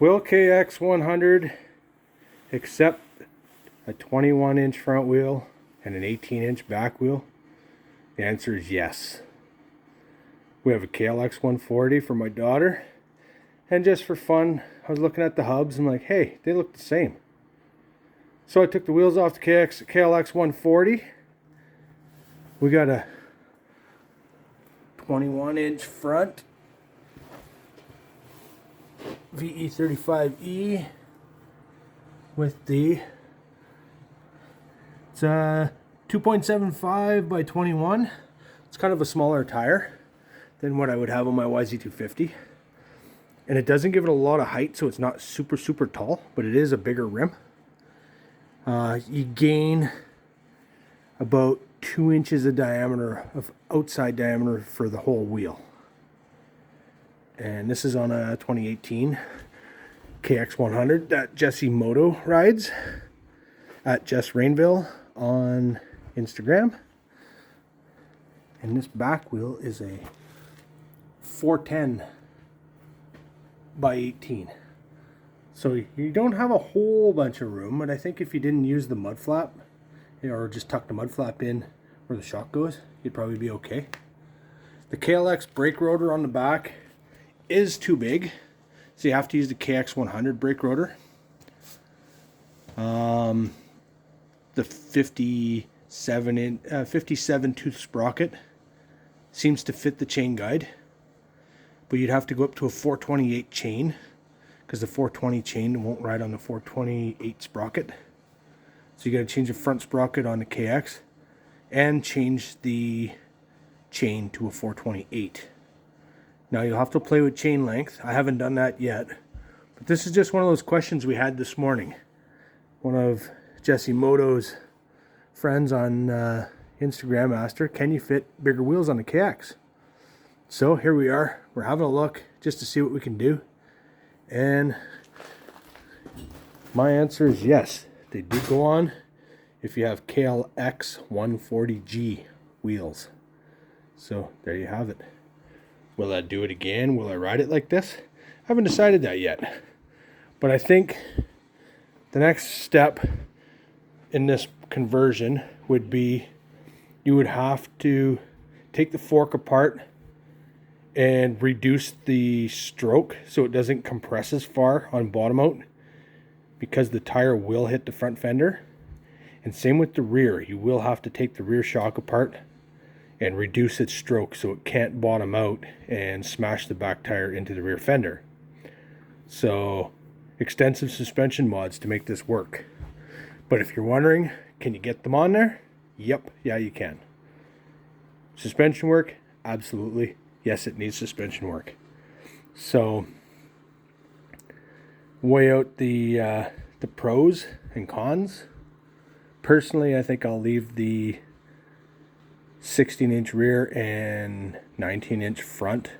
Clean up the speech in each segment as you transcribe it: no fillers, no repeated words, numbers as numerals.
Will KX100 accept a 21-inch front wheel and an 18-inch back wheel? The answer is yes. We have a KX140 for my daughter, and just for fun, I was looking at the hubs and I'm like, hey, they look the same. So I took the wheels off the KX140. We got a 21-inch front VE35E with the, it's 2.75 by 21. It's kind of a smaller tire than what I would have on my YZ250. And it doesn't give it a lot of height, so it's not super tall, but it is a bigger rim. You gain about 2 inches of diameter, of outside diameter for the whole wheel. And this is on a 2018 KX100 that Jesse Moto rides at Jess Rainville on Instagram. And this back wheel is a 410 by 18. So you don't have a whole bunch of room, but I think if you didn't use the mud flap, or just tuck the mud flap in where the shock goes, you'd probably be okay. The KLX brake rotor on the back is too big, so you have to use the KX100 brake rotor. The 57 tooth sprocket seems to fit the chain guide, but you'd have to go up to a 428 chain because the 420 chain won't ride on the 428 sprocket. So you got to change the front sprocket on the KX and change the chain to a 428. Now you'll have to play with chain length. I haven't done that yet, but this is just one of those questions we had this morning. One of Jesse Moto's friends on Instagram asked her, can you fit bigger wheels on the KX? So here we are. We're having a look just to see what we can do. And my answer is yes. They do go on if you have KX140G wheels. So there you have it. Will I do it again? Will I ride it like this? I haven't decided that yet. But I think the next step in this conversion would be you would have to take the fork apart and reduce the stroke so it doesn't compress as far on bottom out, because the tire will hit the front fender. And same with the rear. You will have to take the rear shock apart and reduce its stroke so it can't bottom out and smash the back tire into the rear fender. So extensive suspension mods to make this work. But if you're wondering, can you get them on there? Yep, yeah you can. Suspension work? Absolutely. Yes, it needs suspension work. So weigh out the pros and cons. Personally, I think I'll leave the 16-inch rear and 19-inch front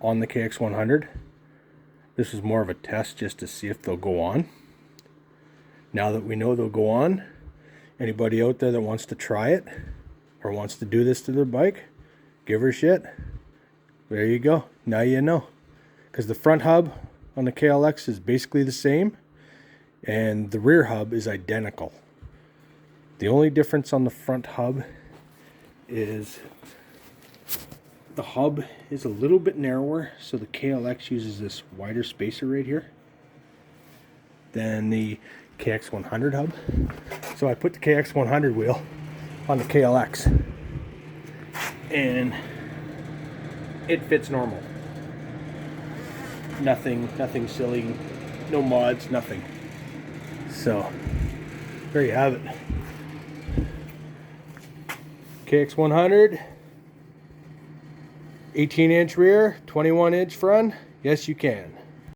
on the KX100. This is more of a test just to see if they'll go on. Now that we know they'll go on, anybody out there that wants to try it or wants to do this to their bike, give her shit. There you go. Now you know. Because the front hub on the KLX is basically the same, and the rear hub is identical. The only difference on the front hub is the hub is a little bit narrower, so the KLX uses this wider spacer right here than the KX100 hub. So I put the KX100 wheel on the KLX and it fits normal. Nothing silly, no mods, nothing. So there you have it. KX100, 18-inch rear, 21-inch front. Yes, you can.